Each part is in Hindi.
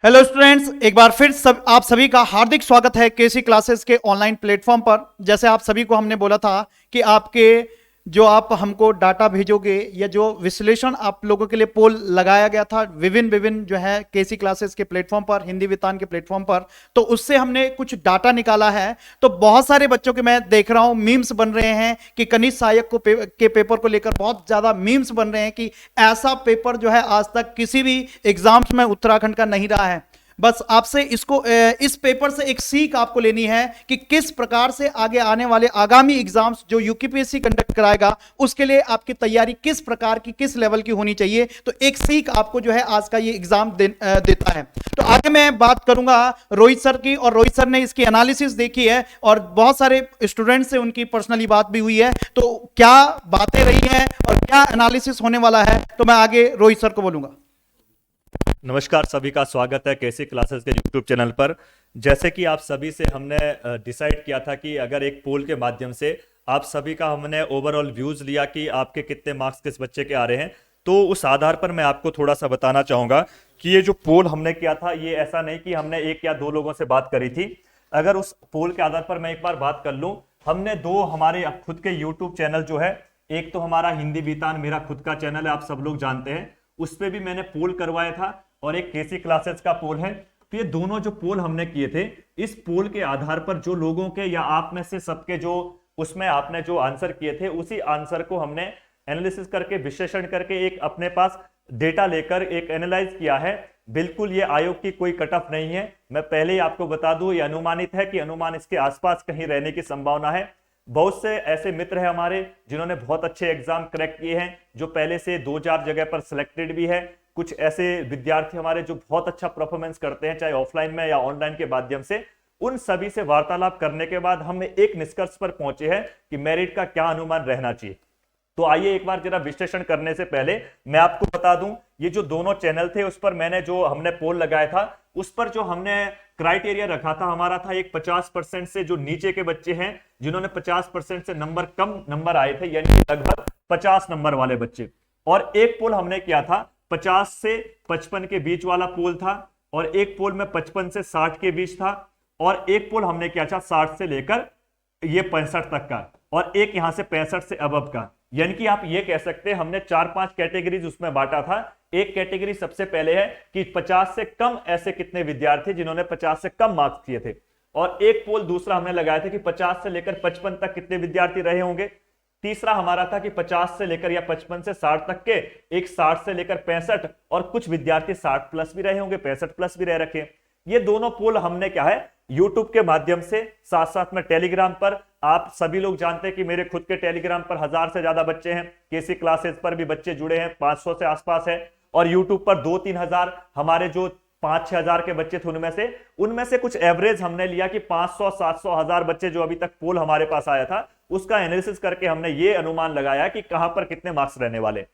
हेलो स्टूडेंट्स, एक बार फिर आप सभी का हार्दिक स्वागत है केसी क्लासेस के ऑनलाइन प्लेटफॉर्म पर। जैसे आप सभी को हमने बोला था कि आप हमको डाटा भेजोगे या जो विश्लेषण आप लोगों के लिए पोल लगाया गया था विभिन्न विभिन्न जो है केसी क्लासेस के प्लेटफॉर्म पर, हिंदी वितान के प्लेटफॉर्म पर, तो उससे हमने कुछ डाटा निकाला है। तो बहुत सारे बच्चों के मैं देख रहा हूं मीम्स बन रहे हैं कि कनिष्ठ सहायक के पेपर को लेकर बहुत ज्यादा मीम्स बन रहे हैं कि ऐसा पेपर जो है आज तक किसी भी एग्जाम्स में उत्तराखंड का नहीं रहा है। बस आपसे इस पेपर से एक सीख आपको लेनी है कि किस प्रकार से आगे आने वाले आगामी एग्जाम्स जो यूपीपीएससी कंडक्ट कराएगा उसके लिए आपकी तैयारी किस प्रकार की, किस लेवल की होनी चाहिए। तो एक सीख आपको जो है आज का ये एग्जाम देता है। तो आगे मैं बात करूंगा रोहित सर की, और रोहित सर ने इसकी एनालिसिस देखी है और बहुत सारे स्टूडेंट से उनकी पर्सनली बात भी हुई है। तो क्या बातें रही हैं और क्या एनालिसिस होने वाला है, तो मैं आगे रोहित सर को बोलूंगा। नमस्कार, सभी का स्वागत है केसी क्लासेस के यूट्यूब चैनल पर। जैसे कि आप सभी से हमने डिसाइड किया था कि अगर एक पोल के माध्यम से आप सभी का हमने ओवरऑल व्यूज लिया कि आपके कितने मार्क्स किस बच्चे के आ रहे हैं, तो उस आधार पर मैं आपको थोड़ा सा बताना चाहूँगा कि ये जो पोल हमने किया था ये ऐसा नहीं कि हमने एक या दो लोगों से बात करी थी। अगर उस पोल के आधार पर मैं एक बार बात कर लूँ, हमने दो हमारे खुद के यूट्यूब चैनल जो है, एक तो हमारा हिंदी वितान मेरा खुद का चैनल है, आप सब लोग जानते हैं, उस पर भी मैंने पोल करवाया था, और एक केसी क्लासेस का पोल है। तो ये दोनों जो पोल हमने किए थे, इस पोल के आधार पर जो लोगों के या आप में से सबके जो उसमें आपने जो आंसर किए थे, उसी आंसर को हमने एनालिसिस करके, विश्लेषण करके, एक अपने पास डेटा लेकर एक एनालाइज किया है। बिल्कुल ये आयोग की कोई कट ऑफ नहीं है। मैं पहले ही आपको बता दूं, ये अनुमानित है कि अनुमान इसके आसपास कहीं रहने की संभावना है। बहुत से ऐसे मित्र हैं हमारे जिन्होंने बहुत अच्छे एग्जाम क्रैक किए हैं, जो पहले से 2-4 जगह पर सिलेक्टेड भी है। कुछ ऐसे विद्यार्थी हमारे जो बहुत अच्छा परफॉर्मेंस करते हैं, चाहे ऑफलाइन में या ऑनलाइन के माध्यम से। उन सभी से वार्तालाप करने के बाद हम एक निष्कर्ष पर पहुंचे हैं कि मेरिट का क्या अनुमान रहना चाहिए। तो आइए एक बार जरा विश्लेषण करने से पहले मैं आपको बता दूं, ये जो दोनों चैनल थे उस पर मैंने जो हमने पोल लगाया था, उस पर जो हमने क्राइटेरिया रखा था हमारा था एक 50% से जो नीचे के बच्चे हैं, जिन्होंने 50% से नंबर कम नंबर आए थे, यानी लगभग 50 नंबर वाले बच्चे। और एक पोल हमने किया था 50 से 55 के बीच वाला पोल था, और एक पोल में 55 से 60 के बीच था, और एक पोल हमने किया था 60 से लेकर ये 65 तक का, और एक यहां से 65 से अबव का। यानी कि आप ये कह सकते हैं हमने 4-5 कैटेगरीज उसमें बांटा था। एक कैटेगरी सबसे पहले है कि 50 से कम ऐसे कितने विद्यार्थी जिन्होंने 50 से कम मार्क्स किए थे, और एक पोल दूसरा हमने लगाया था कि 50 से लेकर 55 तक कितने विद्यार्थी रहे होंगे। तीसरा हमारा था कि 50 से लेकर या 55 से 60 तक के, एक 60 से लेकर 65, और कुछ विद्यार्थी 60 प्लस भी रहे होंगे, 65 प्लस भी रह रखे। ये दोनों पोल हमने क्या है यूट्यूब के माध्यम से, साथ साथ में टेलीग्राम पर, आप सभी लोग जानते हैं कि मेरे खुद के टेलीग्राम पर 1000 से ज्यादा बच्चे हैं, केसी क्लासेस पर भी बच्चे जुड़े हैं, 500 से आसपास है, और यूट्यूब पर 2-3 हजार हमारे जो 5-6 हजार के बच्चे थे, उनमें से कुछ एवरेज हमने लिया कि 500, 700, 1000 बच्चे जो अभी तक पोल हमारे पास आया था, उसका एनालिसिस करके हमने ये अनुमान लगाया कि कहां पर कितने मार्क्स रहने वाले।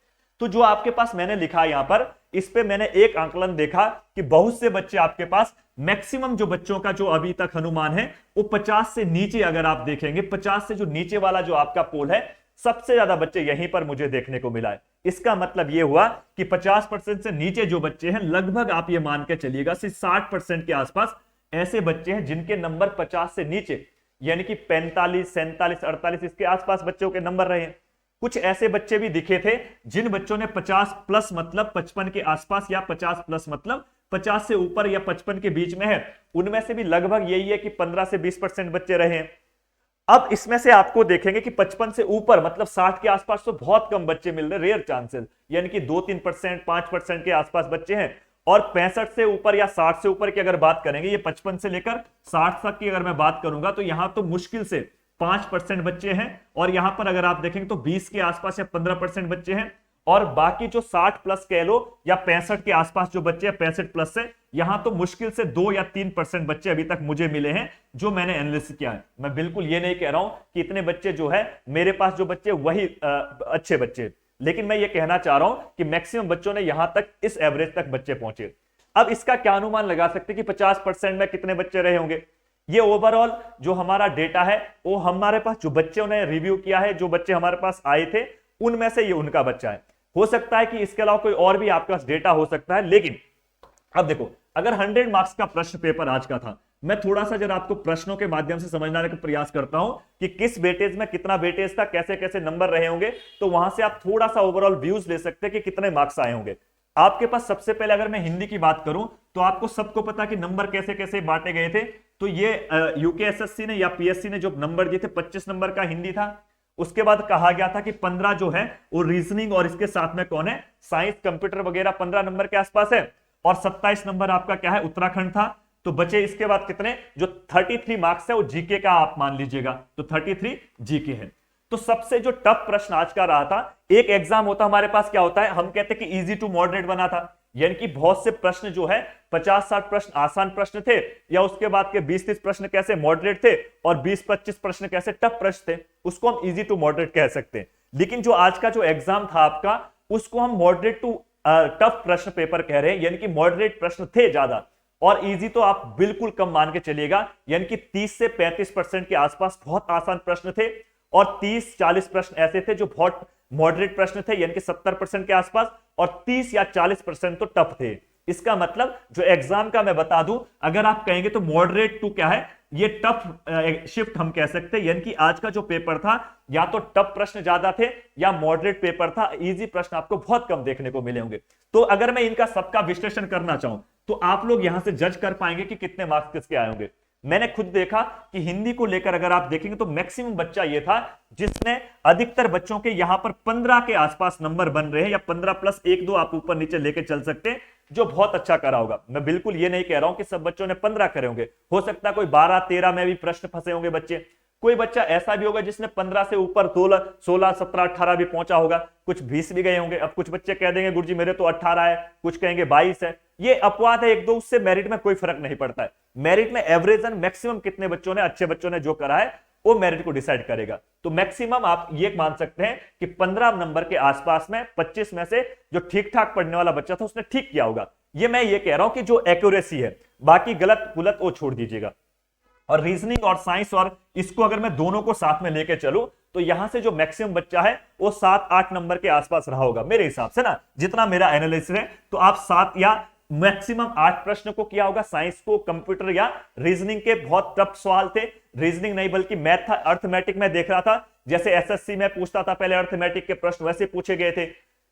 तो जो आपके पास मैंने लिखा यहां पर, इस पे मैंने एक आंकलन देखा कि बहुत से बच्चे आपके पास, मैक्सिमम जो बच्चों का जो अभी तक अनुमान है वो 50 से नीचे, अगर आप देखेंगे 50 से जो नीचे वाला जो आपका पोल है, सबसे ज्यादा बच्चे यहीं पर मुझे देखने को मिला है। इसका मतलब यह हुआ कि 50% से नीचे जो बच्चे हैं, लगभग आप ये मान के चलिएगा 60% के आसपास ऐसे बच्चे हैं जिनके नंबर 50 से नीचे, यानी कि 45, 47, 48 इसके आसपास बच्चों के नंबर रहे हैं। कुछ ऐसे बच्चे भी दिखे थे जिन बच्चों ने 50 प्लस मतलब 55 के आसपास, या 50 प्लस मतलब 50 से ऊपर या 55 के बीच में है, उनमें से भी लगभग यही है कि 15 से 20% बच्चे रहे हैं। अब इसमें से आपको देखेंगे कि 55 से ऊपर मतलब 60 के आसपास तो बहुत कम बच्चे मिल रहे, रेयर चांसेस, यानी कि 2-3%, 5% के आसपास बच्चे हैं। और 65 से ऊपर या 60 से ऊपर की अगर बात करेंगे, ये 55 से लेकर 60 तक की अगर मैं बात करूंगा, तो यहां तो मुश्किल से 5% बच्चे हैं, और यहां पर अगर आप देखेंगे तो 20 के आसपास या 15% बच्चे हैं। और बाकी जो 60 प्लस कह लो या 65 के आसपास जो बच्चे हैं 65 प्लस से, यहां तो मुश्किल से 2 या 3% बच्चे अभी तक मुझे मिले हैं जो मैंने एनालिसिस किया है। मैं बिल्कुल ये नहीं कह रहा हूं कि इतने बच्चे जो है मेरे पास जो बच्चे वही अच्छे बच्चे, लेकिन मैं ये कहना चाह रहा हूं कि मैक्सिमम बच्चों ने यहां तक, इस एवरेज तक बच्चे पहुंचे। अब इसका क्या अनुमान लगा सकते कि 50% में कितने बच्चे रहे होंगे। ये ओवरऑल जो हमारा डेटा है, वो हमारे पास जो बच्चों ने रिव्यू किया है, जो बच्चे हमारे पास आए थे, उनमें से ये उनका बच्चा है। हो सकता है कि इसके अलावा कोई और भी आपके पास डेटा हो सकता है, लेकिन अब देखो अगर 100 मार्क्स का प्रश्न पेपर आज का था, मैं थोड़ा सा जरा आपको प्रश्नों के माध्यम से समझाने का प्रयास करता हूं कि किस वेटेज में कितना वेटेज था, कैसे कैसे नंबर रहे होंगे, तो वहां से आप थोड़ा सा ओवरऑल व्यूज ले सकते हैं कि कितने मार्क्स आए होंगे आपके पास। सबसे पहले अगर मैं हिंदी की बात करूं तो आपको सबको पता कि नंबर कैसे कैसे बांटे गए थे। तो ये यूकेएसएससी ने या पीएससी ने जो नंबर दिए थे 25 नंबर का हिंदी था। उसके बाद कहा गया था कि 15 जो है वो रीजनिंग और इसके साथ में कौन है, साइंस कंप्यूटर वगैरह 15 नंबर के आसपास है, और 27 नंबर आपका क्या है, उत्तराखंड था। तो बचे इसके बाद कितने, जो 33 मार्क्स है वो जीके का आप मान लीजिएगा, तो 33 जीके है। तो सबसे जो टफ प्रश्न आज का रहा था, एक एग्जाम होता हमारे पास क्या होता है, हम कहते हैं कि इजी टू मॉडरेट बना था, यानी कि बहुत से प्रश्न जो है 50-60 प्रश्न आसान प्रश्न थे, या उसके बाद के 20-30 प्रश्न कैसे मॉडरेट थे, और 20-25 प्रश्न कैसे टफ प्रश्न थे, उसको हम इजी टू मॉडरेट कह सकते हैं। लेकिन जो आज का जो एग्जाम था आपका, उसको हम मॉडरेट टू टफ प्रश्न पेपर कह रहे हैं, यानी कि मॉडरेट प्रश्न थे ज्यादा, और इजी तो आप बिल्कुल कम मान के चलिएगा, यानी कि 30 से 35% के आसपास बहुत आसान प्रश्न थे, और 30-40 प्रश्न ऐसे थे जो बहुत मॉडरेट प्रश्न थे, यानी कि 70% के आसपास, और 30 या 40% तो टफ थे। इसका मतलब जो एग्जाम का मैं बता दूं, अगर आप कहेंगे तो मॉडरेट टू क्या है, ये टफ शिफ्ट हम कह सकते हैं, यानी कि आज का जो पेपर था या तो टफ प्रश्न ज्यादा थे या मॉडरेट पेपर था, इजी प्रश्न आपको बहुत कम देखने को मिले होंगे। तो अगर मैं इनका सबका विश्लेषण करना चाहूं तो आप लोग यहां से जज कर पाएंगे कि कितने मार्क्स किसके आए होंगे। मैंने खुद देखा कि हिंदी को लेकर अगर आप देखेंगे तो मैक्सिमम बच्चा ये था जिसने, अधिकतर बच्चों के यहां पर 15 के आसपास नंबर बन रहे हैं, या 15 प्लस 1-2 आप ऊपर नीचे लेके चल सकते हैं, जो बहुत अच्छा करा होगा। मैं बिल्कुल ये नहीं कह रहा हूं कि सब बच्चों ने 15 करे होंगे, हो सकता है कोई 12-13 में भी प्रश्न फंसे होंगे बच्चे, कोई बच्चा ऐसा भी होगा जिसने 15 से ऊपर 16, 17, 18 भी पहुंचा होगा, कुछ 20 भी गए होंगे। अब कुछ बच्चे कह देंगे गुरुजी मेरे तो 18 है, कुछ कहेंगे 22 है, ये अपवाद है 1-2, उससे मेरिट में कोई फर्क नहीं पड़ता है। मेरिट में एवरेज एंड मैक्सिमम कितने बच्चों ने, अच्छे बच्चों ने जो करा है वो मेरिट को डिसाइड करेगा। तो मैक्सिमम आप ये मान सकते हैं कि 15 नंबर के आसपास में 25 में से जो ठीक ठाक पढ़ने वाला बच्चा था उसने ठीक किया होगा। ये मैं ये कह रहा हूं कि जो एक्यूरेसी है, बाकी गलत गुलत वो छोड़ दीजिएगा। और रीजनिंग और साइंस, और इसको अगर मैं दोनों को साथ में लेके चलूं तो यहां से जो मैक्सिमम बच्चा है वो 7-8 नंबर के आसपास रहा होगा मेरे हिसाब से ना, जितना मेरा एनालिसिस है। तो आप 7 या मैक्सिमम 8 प्रश्न को किया होगा, साइंस को, कंप्यूटर या रीजनिंग के बहुत टफ सवाल थे, रीजनिंग नहीं बल्कि मैथ था। अर्थमेटिक में देख रहा था, जैसे एसएससी में पूछता था पहले अर्थमेटिक के प्रश्न वैसे पूछे गए थे,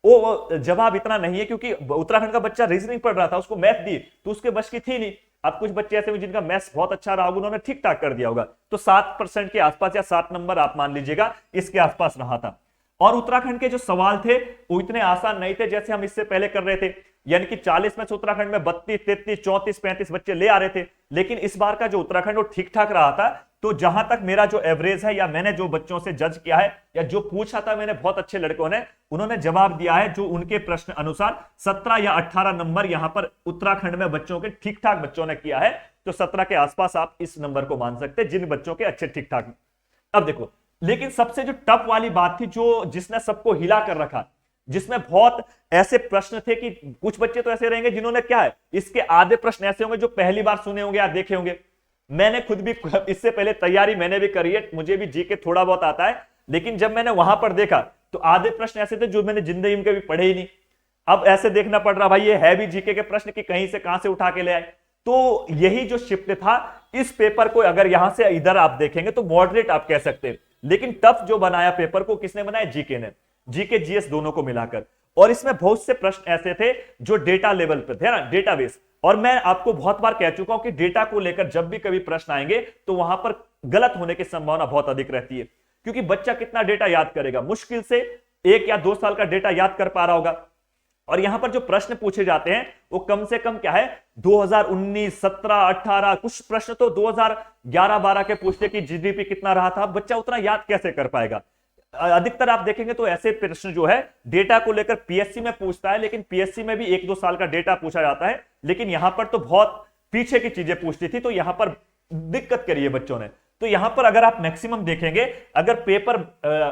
वो जवाब इतना नहीं है क्योंकि उत्तराखंड का बच्चा रीजनिंग पढ़ रहा था, उसको मैथ दी तो उसके बस की थी नहीं। अब कुछ बच्चे ऐसे हुए जिनका मैथ्स बहुत अच्छा रहा होगा, उन्होंने ठीक ठाक कर दिया होगा, तो 7% के आसपास या 7 नंबर आप मान लीजिएगा इसके आसपास रहा था। और उत्तराखंड के जो सवाल थे वो इतने आसान नहीं थे जैसे हम इससे पहले कर रहे थे, यानी कि 40 में से उत्तराखंड में 32, 33, 34, 35 बच्चे ले आ रहे थे। लेकिन इस बार का जो उत्तराखंड वो ठीक ठाक रहा था। तो जहां तक मेरा जो एवरेज है, या मैंने जो बच्चों से जज किया है या जो पूछा था मैंने, बहुत अच्छे लड़कों ने, उन्होंने जवाब दिया है जो उनके प्रश्न अनुसार 17 या 18 नंबर यहां पर उत्तराखंड में बच्चों के ठीक ठाक बच्चों ने किया है। तो 17 के आसपास आप इस नंबर को मान सकते हैं जिन बच्चों के अच्छे ठीक ठाक। अब देखो, लेकिन सबसे जो टफ वाली बात थी, जो जिसने सबको हिला कर रखा, जिसमें बहुत ऐसे प्रश्न थे कि कुछ बच्चे तो ऐसे रहेंगे जिन्होंने क्या है, इसके आधे प्रश्न ऐसे होंगे जो पहली बार सुने होंगे या देखे होंगे। मैंने खुद भी इससे पहले तैयारी मैंने भी करी है, मुझे भी जीके थोड़ा बहुत आता है, लेकिन जब मैंने वहां पर देखा तो आधे प्रश्न ऐसे थे जो मैंने जिंदगी में कभी पढ़े ही नहीं। अब ऐसे देखना पड़ रहा, भाई ये है भी जीके के प्रश्न कि कहीं से कहां से उठा के ले आए। तो यही जो शिफ्ट था, इस पेपर को अगर यहां से इधर आप देखेंगे तो मॉडरेट आप कह सकते हैं, लेकिन टफ जो बनाया पेपर को किसने बनाया, जीके ने, जीके जीएस दोनों को मिलाकर। और इसमें बहुत से प्रश्न ऐसे थे जो डेटा लेवल पे थे ना, डेटाबेस। और मैं आपको बहुत बार कह चुका हूं कि डेटा को लेकर जब भी कभी प्रश्न आएंगे तो वहां पर गलत होने की संभावना बहुत अधिक रहती है, क्योंकि बच्चा कितना डेटा याद करेगा, मुश्किल से 1 या 2 साल का डेटा याद कर पा रहा होगा। और यहां पर जो प्रश्न पूछे जाते हैं वो कम से कम क्या है, 2019, 17, 18, कुछ प्रश्न तो 2011-12 के पूछते कि जीडीपी कितना रहा था। बच्चा उतना याद कैसे कर पाएगा। अधिकतर आप देखेंगे तो ऐसे प्रश्न जो है डेटा को लेकर पीएससी में पूछता है, लेकिन पीएससी में भी 1-2 साल का डेटा पूछा जाता है, लेकिन यहां पर तो बहुत पीछे की चीजें पूछती थी, तो यहां पर दिक्कत करी है बच्चों ने। तो यहां पर अगर आप मैक्सिमम देखेंगे, अगर पेपर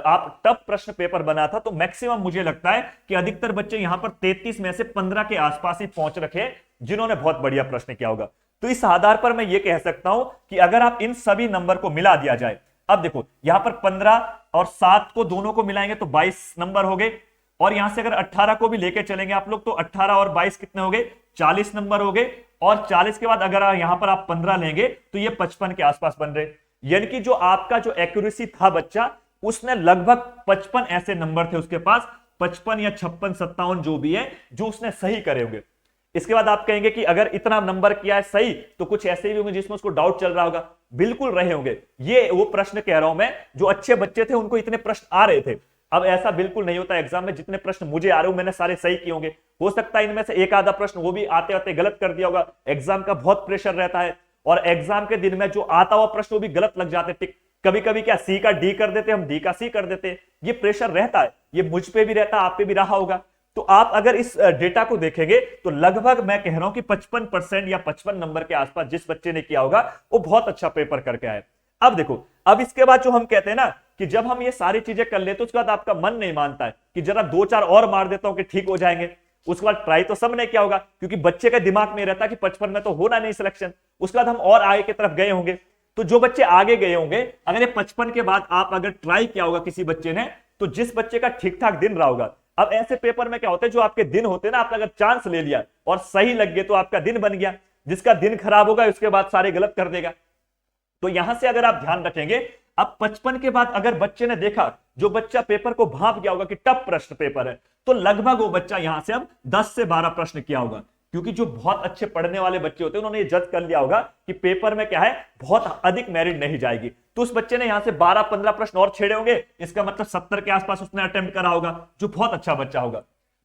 आप टफ प्रश्न पेपर बना था तो मैक्सिमम मुझे लगता है कि अधिकतर बच्चे यहां पर 33 में से 15 के आसपास ही पहुंच रखे जिन्होंने बहुत बढ़िया प्रश्न किया होगा। तो इस आधार पर मैं ये कह सकता हूं कि अगर आप इन सभी नंबर को मिला दिया जाए, अब देखो यहां पर 15 और 7 को दोनों को मिलाएंगे तो 22 नंबर हो गए, और यहां से अगर 18 को भी लेके चलेंगे आप लोग तो 18 और 22 कितने हो गए, 40 नंबर हो गए। और 40 के बाद अगर यहां पर आप 15 लेंगे तो ये 55 के आसपास बन रहे। यानी कि जो आपका जो एक्यूरेसी था बच्चा, उसने लगभग 55 ऐसे नंबर थे उसके पास, 55 या 56 57 जो भी है, जो उसने सही करे होंगे। इसके बाद आप कहेंगे कि अगर इतना नंबर किया है सही तो कुछ ऐसे भी होंगे जिसमें उसको डाउट चल रहा होगा। बिल्कुल रहे होंगे, ये वो प्रश्न कह रहा हूं मैं, जो अच्छे बच्चे थे उनको इतने प्रश्न आ रहे थे। अब ऐसा बिल्कुल नहीं होता एग्जाम में, जितने प्रश्न मुझे आ रहे हो मैंने सारे सही किए होंगे। हो सकता है इनमें से एक आधा प्रश्न वो भी आते आते गलत कर दिया होगा। एग्जाम का बहुत प्रेशर रहता है और एग्जाम के दिन में जो आता हुआ प्रश्न वो भी गलत लग जाते टिक। कभी कभी क्या सी का डी कर देते, हम डी का सी कर देते। ये प्रेशर रहता है, ये मुझ पे भी रहता है, आप पे भी रहा होगा। तो आप अगर इस डेटा को देखेंगे तो लगभग मैं कह रहा हूं कि 55% या 55 नंबर के आसपास जिस बच्चे ने किया होगा वो बहुत अच्छा पेपर करके आए। अब देखो, अब इसके बाद जो हम कहते हैं ना कि जब हम ये सारी चीजें कर लेते उसके बाद आपका मन नहीं मानता है कि जरा 2-4 और मार देता हूं कि ठीक हो जाएंगे। उसके बाद ट्राई तो सबने किया होगा, क्योंकि बच्चे का दिमाग में रहता है कि 55 में तो होना नहीं सिलेक्शन। उसके बाद हम और आगे की तरफ गए होंगे। तो जो बच्चे आगे गए होंगे, अगर ये 55 के बाद आप अगर ट्राई किया होगा किसी बच्चे ने, तो जिस बच्चे का ठीक ठाक दिन रहा होगा। अब ऐसे पेपर में क्या होता है, जो आपके दिन होते हैं ना, आपने अगर चांस ले लिया और सही लग गए तो आपका दिन बन गया। जिसका दिन खराब होगा उसके बाद सारे गलत कर देगा। तो यहां से अगर आप ध्यान रखेंगे, अब 55 के बाद अगर बच्चे ने देखा, जो बच्चा पेपर को भांप गया होगा कि टफ प्रश्न पेपर है, तो लगभग वो बच्चा यहां से अब 10 से 12 प्रश्न किया होगा। क्योंकि जो बहुत अच्छे पढ़ने वाले बच्चे होते हैं उन्होंने ये जज कर लिया होगा कि पेपर में क्या है, बहुत अधिक मेरिट नहीं जाएगी। तो उस बच्चे ने यहां से 12-15 प्रश्न और छेड़े होंगे, इसका मतलब 70 के आसपास उसने अटेम्प्ट करा होगा, जो बहुत अच्छा बच्चा होगा।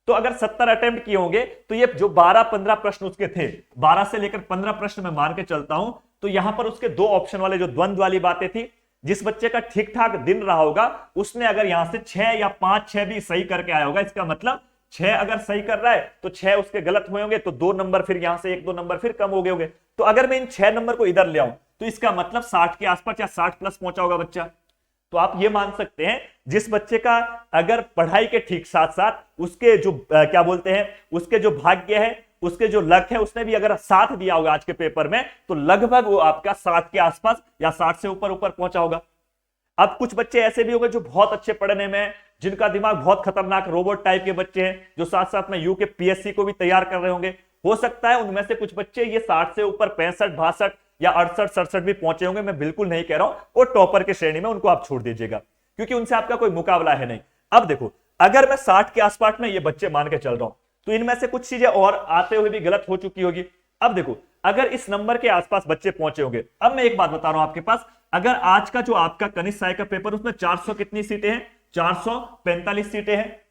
तो अगर 70 अटेम्प्ट किए होंगे तो ये जो 12-15 प्रश्न उसके थे, 12 से लेकर 15 प्रश्न मैं मान के चलता हूं, तो यहां पर उसके 2 ऑप्शन वाले जो द्वंद्व वाली बातें थी, जिस बच्चे का ठीक ठाक दिन रहा होगा उसने अगर यहां से 6 या 5-6 भी सही करके आया होगा, इसका मतलब 6 अगर सही कर रहा है तो 6 उसके गलत हुए होंगे, तो 2 नंबर फिर यहां से 1-2 नंबर फिर कम हो गए होंगे। तो अगर मैं इन 6 नंबर को इधर ले आऊं तो इसका मतलब 60 के आसपास या 60 प्लस पहुंचा होगा बच्चा। तो आप ये मान सकते हैं, जिस बच्चे का अगर पढ़ाई के ठीक साथ साथ उसके जो क्या बोलते हैं, उसके जो भाग्य है, उसके जो लक है, उसने भी अगर साथ दिया होगा आज के पेपर में, तो लगभग वो आपका 60 के आसपास या 60 से ऊपर ऊपर पहुंचा होगा। अब कुछ बच्चे ऐसे भी होंगे जो बहुत अच्छे पढ़ने में, जिनका दिमाग बहुत खतरनाक रोबोट टाइप के बच्चे हैं, जो साथ साथ में यूके पीएससी को भी तैयार कर रहे होंगे। हो सकता है उनमें से कुछ बच्चे ये 60 से ऊपर 65-62 या 68-67 भी पहुंचे होंगे। मैं बिल्कुल नहीं कह रहा हूं, और टॉपर के श्रेणी में उनको आप छोड़ दीजिएगा, क्योंकि उनसे आपका कोई मुकाबला है नहीं। अब देखो, अगर मैं 60 के आसपास में ये बच्चे मान के चल रहा हूं, तो इनमें से कुछ चीजें और आते हुए भी गलत हो चुकी होगी। अब देखो, अगर इस नंबर के आसपास बच्चे पहुंचे होंगे, अब मैं एक बात बता रहा हूं आपके पास, अगर आज का जो आपका कनिष्ठ सहायक का पेपर, उसमें 400 कितनी सीटें हैं, 445 सीटें हैं।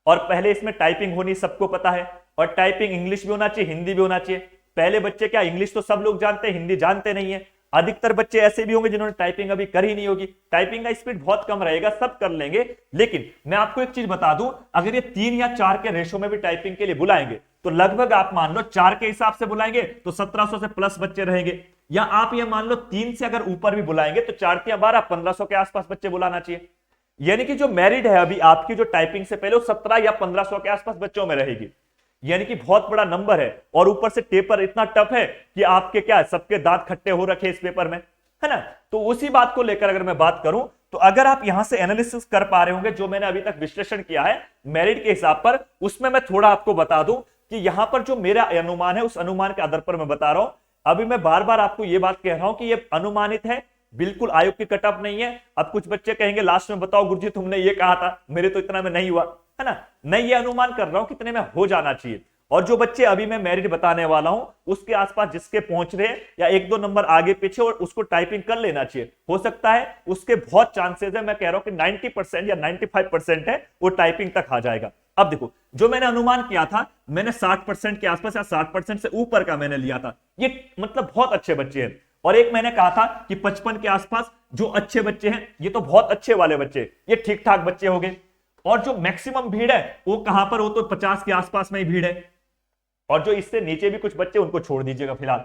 और पहले इसमें टाइपिंग होनी सबको पता है, और टाइपिंग इंग्लिश भी होना चाहिए, हिंदी भी होना चाहिए। पहले बच्चे क्या, इंग्लिश तो सब लोग जानते हैं, हिंदी जानते नहीं है। अधिकतर बच्चे ऐसे भी होंगे जिन्होंने टाइपिंग अभी कर ही नहीं होगी। टाइपिंग का स्पीड बहुत कम रहेगा, सब कर लेंगे। लेकिन मैं आपको एक चीज बता दूं, अगर ये 3 या 4 के रेशो में भी टाइपिंग के लिए बुलाएंगे, तो लगभग आप मान लो 4 के हिसाब से बुलाएंगे तो 1700 से प्लस बच्चे रहेंगे। या आप ये मान लो 3 से अगर ऊपर भी बुलाएंगे तो 4 या 12, 1500 के आसपास बच्चे बुलाना चाहिए। यानी कि जो मेरिट है अभी आपकी, जो टाइपिंग से पहले, वो 17 या 1500 के आसपास बच्चों में रहेगी। यानी कि बहुत बड़ा नंबर है, और ऊपर से पेपर इतना टफ है कि आपके क्या सबके दांत खट्टे हो रखे इस पेपर में, है ना। तो उसी बात को लेकर अगर मैं बात करूं, तो अगर आप यहां से एनालिसिस कर पा रहे होंगे, जो मैंने अभी तक विश्लेषण किया है मेरिट के हिसाब पर, उसमें मैं थोड़ा आपको बता दूं कि यहां पर जो मेरा अनुमान है, उस अनुमान के आधार पर मैं बता रहा हूं। अभी मैं बार बार आपको यह बात कह रहा हूं कि यह अनुमानित है, बिल्कुल आयोग की कटऑफ नहीं है। अब कुछ बच्चे कहेंगे लास्ट में, बताओ गुरुजी तुमने ये कहा था, मेरे तो इतना में नहीं हुआ, है ना। मैं ये अनुमान कर रहा हूं कितने में हो जाना चाहिए। और जो बच्चे अभी मैं मेरिट बताने वाला हूं, उसके आसपास जिसके पहुंच रहे हैं या 1-2 नंबर आगे पीछे, और उसको टाइपिंग कर लेना चाहिए। हो सकता है उसके बहुत चांसेस है, मैं कह रहा हूं कि 90% या 95% है, वो टाइपिंग तक आ जाएगा। अब देखो, जो मैंने अनुमान किया था, मैंने 60% के आसपास या 60% से ऊपर का मैंने लिया था। ये मतलब बहुत अच्छे बच्चे हैं। और एक मैंने कहा था कि 55 के आसपास जो अच्छे बच्चे हैं, ये तो बहुत अच्छे वाले बच्चे, ये ठीक ठाक बच्चे हो गए। और जो मैक्सिमम भीड़ है वो कहां पर, वो तो 50 के आसपास में ही भीड़ है। और जो इससे नीचे भी कुछ बच्चे, उनको छोड़ दीजिएगा फिलहाल।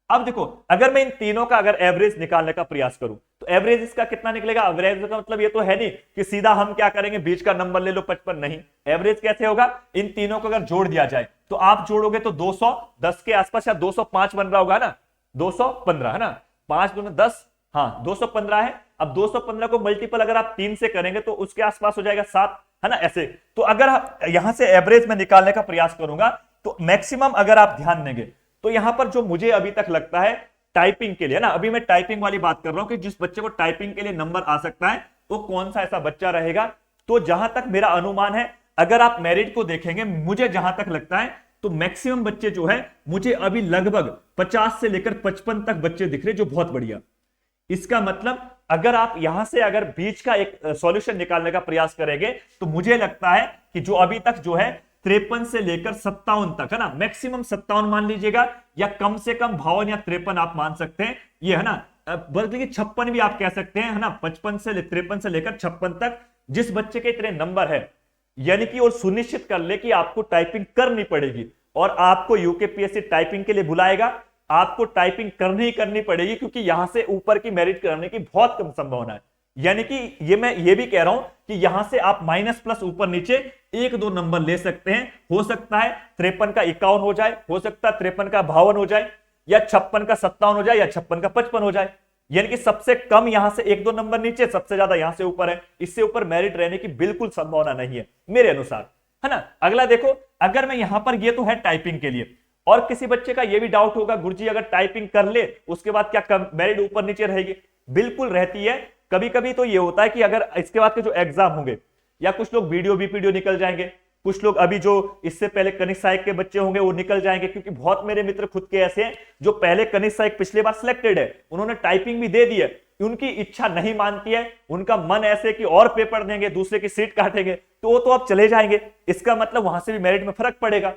अब देखो, अगर मैं इन तीनों का अगर एवरेज निकालने का प्रयास करूं, तो एवरेज इसका कितना निकलेगा। एवरेज का मतलब ये तो है नहीं कि सीधा हम क्या करेंगे, बीच का नंबर ले लो 55, नहीं। एवरेज कैसे होगा, इन तीनों को अगर जोड़ दिया जाए, तो आप जोड़ोगे तो 210 के आसपास या 205 बन रहा होगा ना, 215 है ना, 5 दूनी 10, हाँ 215 है। अब 215 को मल्टीपल अगर आप 3 से करेंगे तो उसके आसपास हो जाएगा 7, है ना, ऐसे। तो अगर यहां से एवरेज में निकालने का प्रयास करूंगा, तो मैक्सिमम अगर आप ध्यान देंगे तो यहां पर जो मुझे अभी तक लगता है टाइपिंग के लिए ना, अभी मैं टाइपिंग वाली बात कर रहा हूं कि जिस बच्चे को टाइपिंग के लिए नंबर आ सकता है वो कौन सा ऐसा बच्चा रहेगा। तो जहां तक मेरा अनुमान है, अगर आप मेरिट को देखेंगे, मुझे जहां तक लगता है तो मैक्सिमम बच्चे जो है मुझे अभी लगभग 50 से लेकर 55 तक बच्चे दिख रहे, जो बहुत बढ़िया। इसका मतलब अगर आप यहां से अगर बीच का एक सॉल्यूशन निकालने का प्रयास करेंगे तो मुझे लगता है कि जो अभी तक जो है 53 से लेकर 57 तक है ना, मैक्सिमम 57 मान लीजिएगा, या कम से कम 52 या 53 आप मान सकते हैं, ये है ना, बल्कि 56 भी आप कह सकते हैं, है ना, 55 से 53 से लेकर 56 तक जिस बच्चे के इतने नंबर है, यानी कि और सुनिश्चित कर ले कि आपको टाइपिंग करनी पड़ेगी और आपको यूकेपीएससी टाइपिंग के लिए बुलाएगा, आपको टाइपिंग करनी ही करनी पड़ेगी, क्योंकि यहां से ऊपर की मेरिट करने की बहुत कम संभावना है। यानी कि ये मैं ये भी कह रहा हूं कि यहां से आप माइनस प्लस ऊपर नीचे 1-2 नंबर ले सकते हैं। हो सकता है 53 का 51 हो जाए, हो सकता है 53 का 52 हो जाए, या 56 का 57 हो जाए, या 56 का 55 हो जाए। यानी कि सबसे कम यहां से 1-2 नंबर नीचे, सबसे ज्यादा यहां से ऊपर है। इससे ऊपर मेरिट रहने की बिल्कुल संभावना नहीं है मेरे अनुसार, है ना। अगला देखो, अगर मैं यहां पर, ये तो है टाइपिंग के लिए, और किसी बच्चे का ये भी डाउट होगा, गुरुजी अगर टाइपिंग कर ले उसके बाद क्या मेरिट ऊपर नीचे रहेगी? बिल्कुल रहती है। कभी कभी तो ये होता है कि अगर इसके बाद के जो एग्जाम होंगे, या कुछ लोग वीडियो बीपीडीओ निकल जाएंगे, कुछ लोग अभी जो इससे पहले कनिष्ठ सहायक के बच्चे होंगे वो निकल जाएंगे, क्योंकि बहुत मेरे मित्र खुद के ऐसे हैं जो पहले कनिष्ठ सहायक पिछले बार सिलेक्टेड है, उन्होंने टाइपिंग भी दे दी है, उनकी इच्छा नहीं मानती है, उनका मन ऐसे कि और पेपर देंगे, दूसरे की सीट काटेंगे, तो वो तो अब चले जाएंगे। इसका मतलब वहां से भी मेरिट में फर्क पड़ेगा।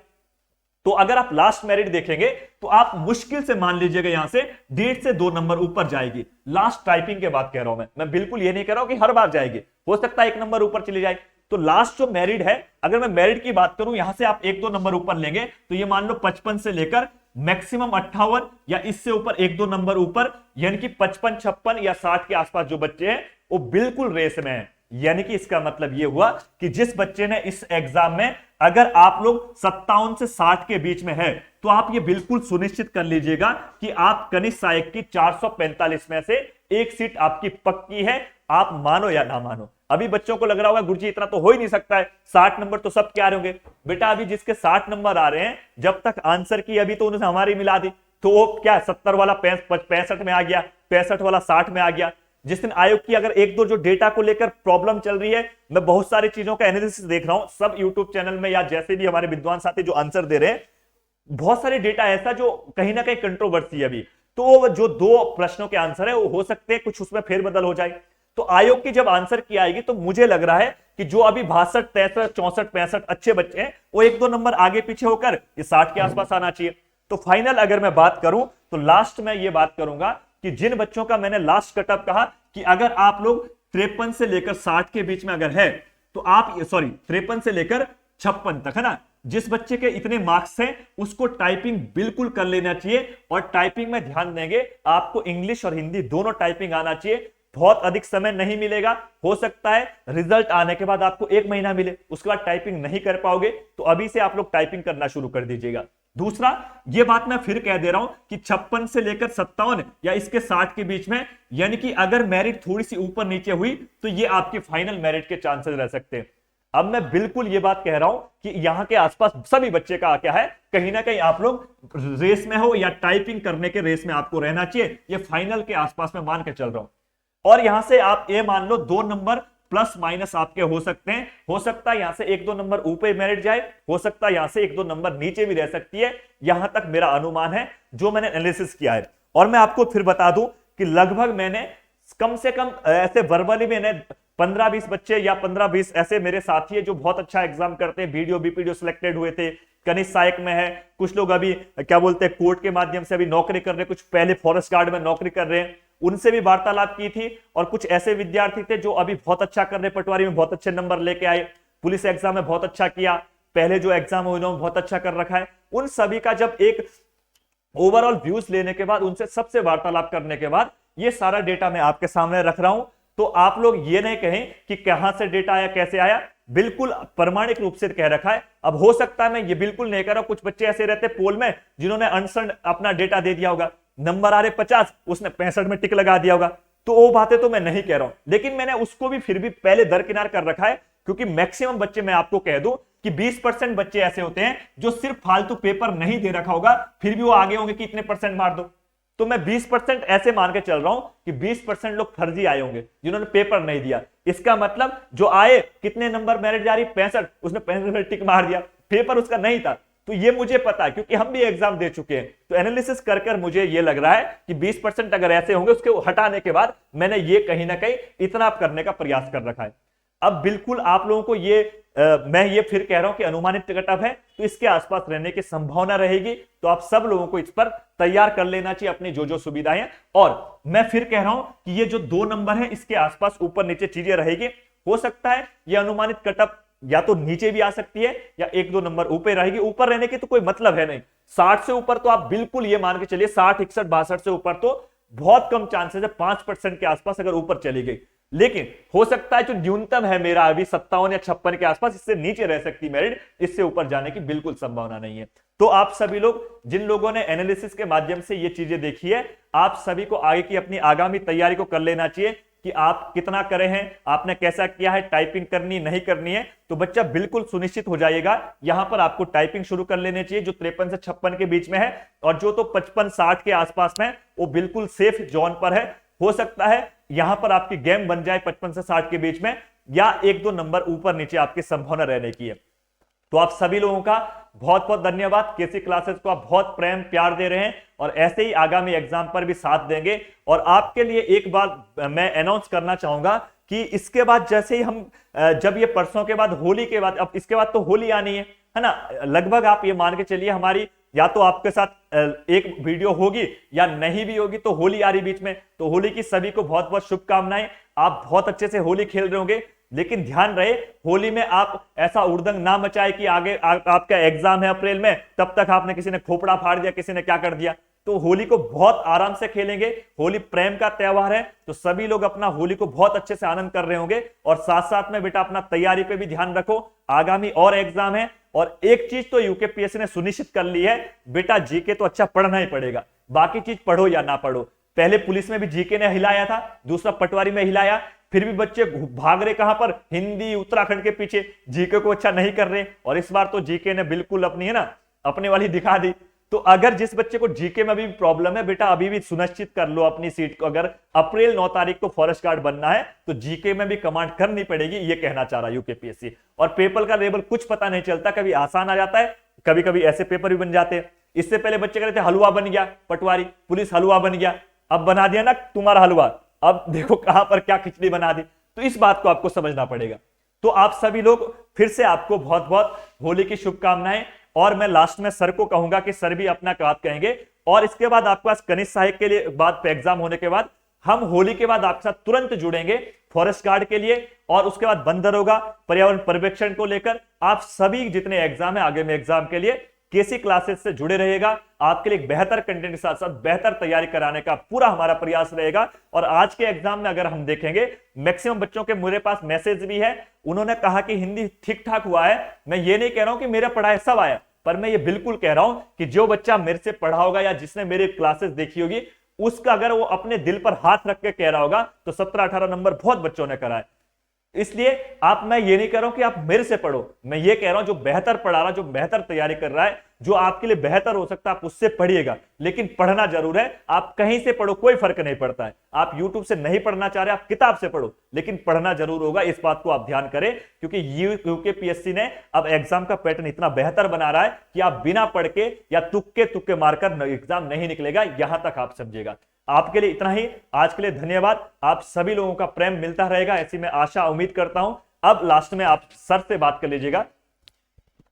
तो अगर आप लास्ट मेरिट देखेंगे तो आप मुश्किल से मान लीजिएगा यहां से 1.5 से 2 नंबर ऊपर जाएगी। लास्ट टाइपिंग के बाद कह रहा हूं मैं बिल्कुल ये नहीं कह रहा हूं कि हर बार जाएगी, हो सकता है 1 नंबर ऊपर चली जाए। तो लास्ट जो मेरिट है, अगर मैं मेरिट की बात करूं, यहां से आप 1-2 नंबर ऊपर लेंगे तो ये मान लो 55 से लेकर मैक्सिमम 58 या इससे ऊपर 1-2 नंबर ऊपर, यानी कि 55, 56 या 60 के आसपास जो बच्चे हैं वो बिल्कुल रेस में है। यानी कि इसका मतलब यह हुआ कि जिस बच्चे ने इस एग्जाम में, अगर आप लोग 57 से 60 के बीच में है, तो आप ये बिल्कुल सुनिश्चित कर लीजिएगा कि आप कनिष्ठ सहायक की 445 में से एक सीट आपकी पक्की है, आप मानो या ना मानो। अभी बच्चों को लग रहा होगा गुरुजी इतना तो हो ही नहीं सकता है, 60 नंबर तो सब क्या आ रहे होंगे। बेटा अभी जिसके 60 नंबर आ रहे हैं, जब तक आंसर की अभी तो उन्होंने हमारी मिला दी, तो वो क्या 70 वाला 65 में आ गया, 65 वाला 60 में आ गया। जिस दिन आयोग की अगर 1-2 जो डेटा को लेकर प्रॉब्लम चल रही है, मैं बहुत सारी चीजों का एनालिसिस देख रहा हूं सब यूट्यूब चैनल में, या जैसे भी हमारे विद्वान साथी जो आंसर दे रहे हैं, बहुत सारे डेटा ऐसा जो कहीं ना कहीं कंट्रोवर्सी है अभी, तो जो 2 प्रश्नों के आंसर है वो हो सकते हैं कुछ उसमें फेरबदल हो जाए। तो आयोग की जब आंसर की आएगी तो मुझे लग रहा है कि जो अभी 62, 63, 64, 65 अच्छे बच्चे हैं, वो 1-2 नंबर आगे पीछे होकर ये 60 के आसपास आना चाहिए। तो फाइनल अगर मैं बात करूं तो लास्ट में ये बात करूंगा कि जिन बच्चों का मैंने लास्ट कटअप कहा कि अगर आप लोग 53 से लेकर 60 के बीच में अगर है, तो आप 53 से लेकर 56 तक, है ना, जिस बच्चे के इतने मार्क्स हैं उसको टाइपिंग बिल्कुल कर लेना चाहिए। और टाइपिंग में ध्यान देंगे, आपको इंग्लिश और हिंदी दोनों टाइपिंग आना चाहिए। बहुत अधिक समय नहीं मिलेगा, हो सकता है रिजल्ट आने के बाद आपको 1 महीना मिले, उसके बाद टाइपिंग नहीं कर पाओगे, तो अभी से आप लोग टाइपिंग करना शुरू कर दीजिएगा। दूसरा, ये बात मैं फिर कह दे रहा हूं कि 56 से लेकर 57 या इसके 60 के बीच में, यानी कि अगर मेरिट थोड़ी सी ऊपर नीचे हुई तो ये आपके फाइनल मेरिट के चांसेस रह सकते हैं। अब मैं बिल्कुल ये बात कह रहा हूं कि यहां के आसपास सभी बच्चे का क्या है, कहीं ना कहीं आप लोग रेस में हो या टाइपिंग करने के रेस में आपको रहना चाहिए। ये फाइनल के आसपास में मान के चल रहा हूं। और यहां से आप ये मान लो 2 नंबर प्लस माइनस आपके हो सकते हैं, हो सकता है यहां से 1-2 नंबर ऊपर मेरिट जाए, हो सकता है यहां से 1-2 नंबर नीचे भी रह सकती है। यहां तक मेरा अनुमान है जो मैंने एनालिसिस किया है। और मैं आपको फिर बता दूं कि लगभग मैंने कम से कम ऐसे वर्बली मैंने 15-20 बच्चे या 15-20 ऐसे मेरे साथी है जो बहुत अच्छा एग्जाम करते हैं, वीडियो बीपीडीओ सिलेक्टेड हुए थे, कनिष्ठ सहायक में है, कुछ लोग अभी क्या बोलते हैं कोर्ट के माध्यम से अभी नौकरी कर रहे हैं, कुछ पहले फॉरेस्ट गार्ड में नौकरी कर रहे हैं, उनसे भी वार्तालाप की थी। और कुछ ऐसे विद्यार्थी थे जो अभी बहुत अच्छा कर रहे, पटवारी में बहुत अच्छे नंबर लेके आए, पुलिस एग्जाम में बहुत अच्छा किया, पहले जो एग्जाम हुए उन्होंने बहुत अच्छा कर रखा है। उन सभी का जब एक ओवरऑल व्यूज लेने के बाद, उनसे सबसे वार्तालाप करने के बाद ये सारा डेटा मैं आपके सामने रख रहा हूं। तो आप लोग ये नहीं कहें कि कहां से डेटा आया, कैसे आया, बिल्कुल प्रमाणिक रूप से कह रखा है। अब हो सकता है मैं ये बिल्कुल नहीं कर रहा, कुछ बच्चे ऐसे रहते पोल में जिन्होंने अनसन अपना डेटा दे दिया होगा, नंबर आ रहे 50, उसने 65 में टिक लगा दिया होगा, तो वो बातें तो मैं नहीं कह रहा हूं, लेकिन मैंने उसको भी फिर भी पहले दरकिनार कर रखा है, क्योंकि मैक्सिमम बच्चे मैं आपको कह दूं कि 20% बच्चे ऐसे होते हैं जो सिर्फ फालतू पेपर नहीं दे रखा होगा, फिर भी वो आगे होंगे कि इतने परसेंट मार दो। तो मैं 20% ऐसे मान के चल रहा हूं कि 20% लोग फर्जी आए होंगे जिन्होंने पेपर नहीं दिया। इसका मतलब जो आए, कितने नंबर मेरिट जा रही, 65, उसने 65 टिक मार दिया, पेपर उसका नहीं था। तो ये मुझे पता है क्योंकि हम भी एग्जाम दे चुके हैं। तो एनालिसिस कर कर मुझे ये लग रहा है कि 20% अगर ऐसे होंगे, उसके हटाने के बाद मैंने ये कहीं ना कहीं इतना करने का प्रयास कर रखा है। अब बिल्कुल आप लोगों को ये मैं ये फिर कह रहा हूं कि अनुमानित कट ऑफ है, तो इसके आसपास रहने की संभावना रहेगी। तो आप सब लोगों को इस पर तैयार कर लेना चाहिए अपनी जो जो सुविधाएं हैं। और मैं फिर कह रहा हूं कि ये जो 2 नंबर है, इसके आसपास ऊपर नीचे चीजें रहेगी। हो सकता है ये अनुमानित कट ऑफ या तो नीचे भी आ सकती है या 1-2 नंबर ऊपर रहेगी। ऊपर रहने की तो कोई मतलब है नहीं। 60 से ऊपर तो आप बिल्कुल ये मान के चलिए, 60, 61, 62 से ऊपर तो बहुत कम चांसेस है, 5% के आसपास अगर ऊपर चली गई। लेकिन हो सकता है जो न्यूनतम है मेरा अभी 57 या 56 के आसपास, इससे नीचे रह सकती मेरिट, इससे ऊपर जाने की बिल्कुल संभावना नहीं है। तो आप सभी लोग जिन लोगों ने एनालिसिस के माध्यम से ये चीजें देखी है, आप सभी को आगे की अपनी आगामी तैयारी को कर लेना चाहिए कि आप कितना करे हैं, आपने कैसा किया है, टाइपिंग करनी नहीं करनी है। तो बच्चा बिल्कुल सुनिश्चित हो जाएगा, यहां पर आपको टाइपिंग शुरू कर लेनी चाहिए जो 53 से 56 के बीच में है, और जो तो 55-60 के आसपास में वो बिल्कुल सेफ जोन पर है। हो सकता है यहां पर आपकी गेम बन जाए 55 से 60 के बीच में, या 1-2 नंबर ऊपर नीचे आपकी संभावना रहने की है। तो आप सभी लोगों का बहुत बहुत धन्यवाद। केसी क्लासेस को आप बहुत प्रेम प्यार दे रहे हैं और ऐसे ही आगामी एग्जाम पर भी साथ देंगे। और आपके लिए एक बार मैं अनाउंस करना चाहूंगा कि इसके बाद जैसे ही हम जब ये परसों के बाद होली के बाद, अब इसके बाद तो होली आनी है ना, लगभग आप ये मान के चलिए हमारी या तो आपके साथ एक वीडियो होगी या नहीं भी होगी, तो होली आ रही बीच में। तो होली की सभी को बहुत बहुत शुभकामनाएं। आप बहुत अच्छे से होली खेल रहे होंगे, लेकिन ध्यान रहे होली में आप ऐसा उड़दंग ना मचाए कि आगे आपका एग्जाम है अप्रैल में, तब तक आपने किसी ने खोपड़ा फाड़ दिया, किसी ने क्या कर दिया। तो होली को बहुत आराम से खेलेंगे। होली प्रेम का त्योहार है, तो सभी लोग अपना होली को बहुत अच्छे से आनंद कर रहे होंगे। और साथ साथ में बेटा अपना तैयारी पे भी ध्यान रखो, आगामी और एग्जाम है। और एक चीज तो यूकेपीएससी ने सुनिश्चित कर ली है, बेटा जीके तो अच्छा पढ़ना ही पड़ेगा, बाकी चीज पढ़ो या ना पढ़ो। पहले पुलिस में भी जीके ने हिलाया था, दूसरा पटवारी में हिलाया, फिर भी बच्चे भाग रहे कहां पर, हिंदी उत्तराखंड के पीछे, जीके को अच्छा नहीं कर रहे। और इस बार तो जीके ने बिल्कुल अपनी है ना अपने वाली दिखा दी। तो अगर जिस बच्चे को जीके में अभी प्रॉब्लम है, बेटा अभी भी सुनिश्चित कर लो अपनी सीट को। अगर अप्रैल 9 तारीख को फॉरेस्ट गार्ड बनना है तो जीके में भी कमांड करनी पड़ेगी, ये कहना चाह रहा है यूकेपीएससी। और पेपर का लेवल कुछ पता नहीं चलता, कभी आसान आ जाता है, कभी कभी ऐसे पेपर भी बन जाते हैं। इससे पहले बच्चे कह रहे थे हलवा बन गया पटवारी, पुलिस हलवा बन गया, अब बना दिया ना तुम्हारा हलवा, अब देखो कहां पर क्या खिचड़ी बना दी। तो इस बात को आपको समझना पड़ेगा। तो आप सभी लोग फिर से आपको बहुत बहुत होली की शुभकामनाएं। और मैं लास्ट में सर को कहूंगा कि सर भी अपना बात कहेंगे, और इसके बाद आपके पास कनिष्ठ सहायक के लिए बाद एग्जाम होने के बाद हम होली के बाद आपके साथ तुरंत जुड़ेंगे फॉरेस्ट गार्ड के लिए, और उसके बाद बंद दरोगा पर्यावरण पर्यवेक्षण को लेकर आप सभी जितने एग्जाम है आगे में एग्जाम के लिए केसी क्लासेस से जुड़े रहेगा। आपके लिए एक बेहतर कंटेंट के साथ साथ बेहतर तैयारी कराने का पूरा हमारा प्रयास रहेगा। और आज के एग्जाम में अगर हम देखेंगे, मैक्सिमम बच्चों के मेरे पास मैसेज भी है, उन्होंने कहा कि हिंदी ठीक ठाक हुआ है। मैं ये नहीं कह रहा हूं कि मेरा पढ़ाया सब आया, पर मैं ये बिल्कुल कह रहा हूं कि जो बच्चा मेरे से पढ़ा होगा या जिसने मेरी क्लासेस देखी होगी, उसका अगर वो अपने दिल पर हाथ रख के कह रहा होगा तो 17-18 नंबर बहुत बच्चों ने करा है। इसलिए मैं ये नहीं कह रहा हूं कि आप मेरे से पढ़ो, मैं ये कह रहा हूं जो बेहतर पढ़ा रहा, जो बेहतर तैयारी कर रहा है, जो आपके लिए बेहतर हो सकता है, आप उससे पढ़िएगा। लेकिन पढ़ना जरूर है, आप कहीं से पढ़ो कोई फर्क नहीं पड़ता है। आप यूट्यूब से नहीं पढ़ना चाह रहे, आप किताब से पढ़ो, लेकिन पढ़ना जरूर होगा। इस बात को आप ध्यान करें, क्योंकि यूकेपीएससी ने अब एग्जाम का पैटर्न इतना बेहतर बना रहा है कि आप बिना पढ़ के या तुक्के मारकर एग्जाम नहीं निकलेगा। यहां तक आप समझिएगा। आपके लिए इतना ही, आज के लिए धन्यवाद। आप सभी लोगों का प्रेम मिलता रहेगा, ऐसी मैं आशा उम्मीद करता हूं। अब लास्ट में आप सर से बात कर लीजिएगा।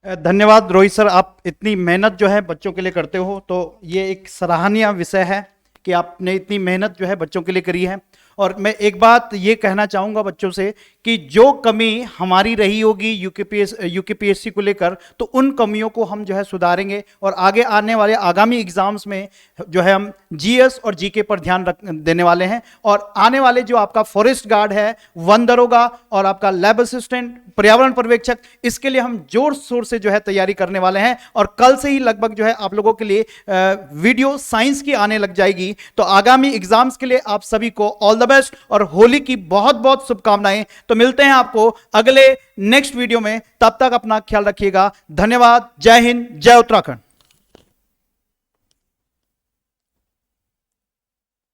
धन्यवाद रोहित सर, आप इतनी मेहनत जो है बच्चों के लिए करते हो, तो ये एक सराहनीय विषय है कि आपने इतनी मेहनत जो है बच्चों के लिए करी है। और मैं एक बात ये कहना चाहूँगा बच्चों से कि जो कमी हमारी रही होगी यूकेपीएससी को लेकर, तो उन कमियों को हम जो है सुधारेंगे। और आगे आने वाले आगामी एग्जाम्स में जो है हम जीएस और जीके पर ध्यान देने वाले हैं। और आने वाले जो आपका फॉरेस्ट गार्ड है, वन दरोगा और आपका लैब असिस्टेंट, पर्यावरण पर्यवेक्षक, इसके लिए हम जोर शोर से जो है तैयारी करने वाले हैं। और कल से ही लगभग जो है आप लोगों के लिए वीडियो साइंस की आने लग जाएगी। तो आगामी एग्जाम्स के लिए आप सभी को ऑल द बेस्ट और होली की बहुत बहुत शुभकामनाएं। तो मिलते हैं आपको अगले नेक्स्ट वीडियो में, तब तक अपना ख्याल रखिएगा। धन्यवाद। जय हिंद, जय उत्तराखंड।